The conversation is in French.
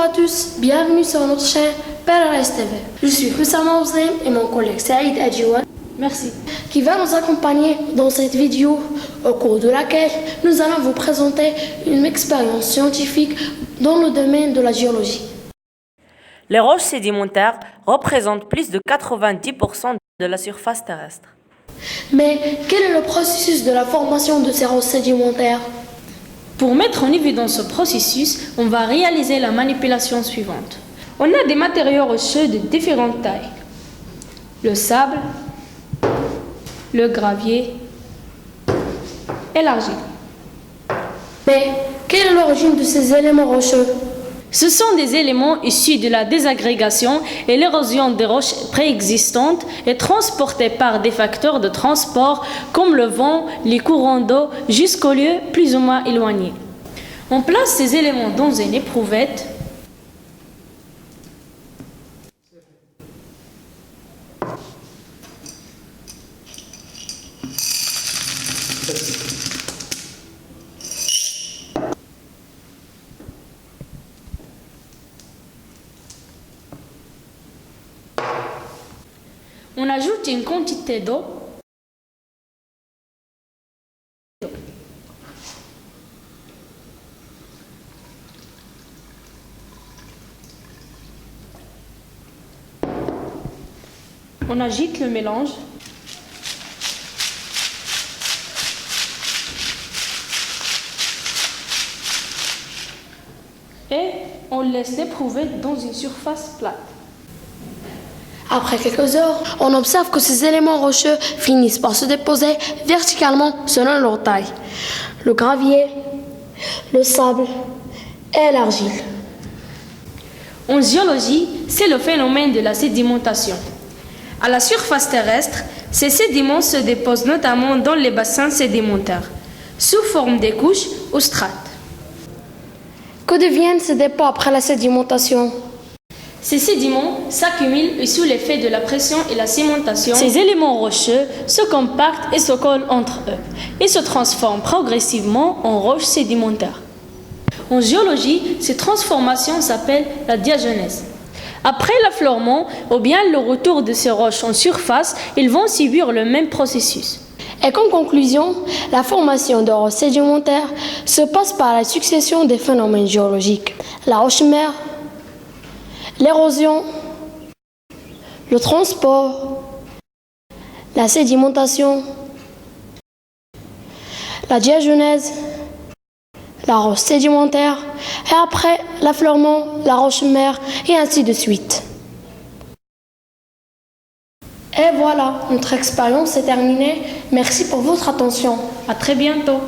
à tous, bienvenue sur notre chaîne PRS TV. Je suis Hussama Ouzem et mon collègue Saïd Adjiwan. Merci. Qui va nous accompagner dans cette vidéo, au cours de laquelle nous allons vous présenter une expérience scientifique dans le domaine de la géologie. Les roches sédimentaires représentent plus de 90% de la surface terrestre. Mais quel est le processus de la formation de ces roches sédimentaires? Pour mettre en évidence ce processus, on va réaliser la manipulation suivante. On a des matériaux rocheux de différentes tailles. Le sable, le gravier et l'argile. Mais quelle est l'origine de ces éléments rocheux? Ce sont des éléments issus de la désagrégation et l'érosion des roches préexistantes et transportés par des facteurs de transport comme le vent, les courants d'eau jusqu'aux lieux plus ou moins éloignés. On place ces éléments dans une éprouvette. On ajoute une quantité d'eau. On agite le mélange. Et on laisse l'éprouvette dans une surface plate. Après quelques heures, on observe que ces éléments rocheux finissent par se déposer verticalement selon leur taille. Le gravier, le sable et l'argile. En géologie, c'est le phénomène de la sédimentation. À la surface terrestre, ces sédiments se déposent notamment dans les bassins sédimentaires, sous forme de couches ou strates. Que deviennent ces dépôts après la sédimentation? Ces sédiments s'accumulent sous l'effet de la pression et la cimentation. Ces éléments rocheux se compactent et se collent entre eux et se transforment progressivement en roches sédimentaires. En géologie, ces transformations s'appellent la diagenèse. Après l'affleurement ou bien le retour de ces roches en surface, ils vont subir le même processus. Et comme conclusion, la formation de roches sédimentaires se passe par la succession des phénomènes géologiques. La roche-mère, l'érosion, le transport, la sédimentation, la diagenèse, la roche sédimentaire et après l'affleurement, la roche-mère et ainsi de suite. Et voilà, notre expérience est terminée. Merci pour votre attention. À très bientôt.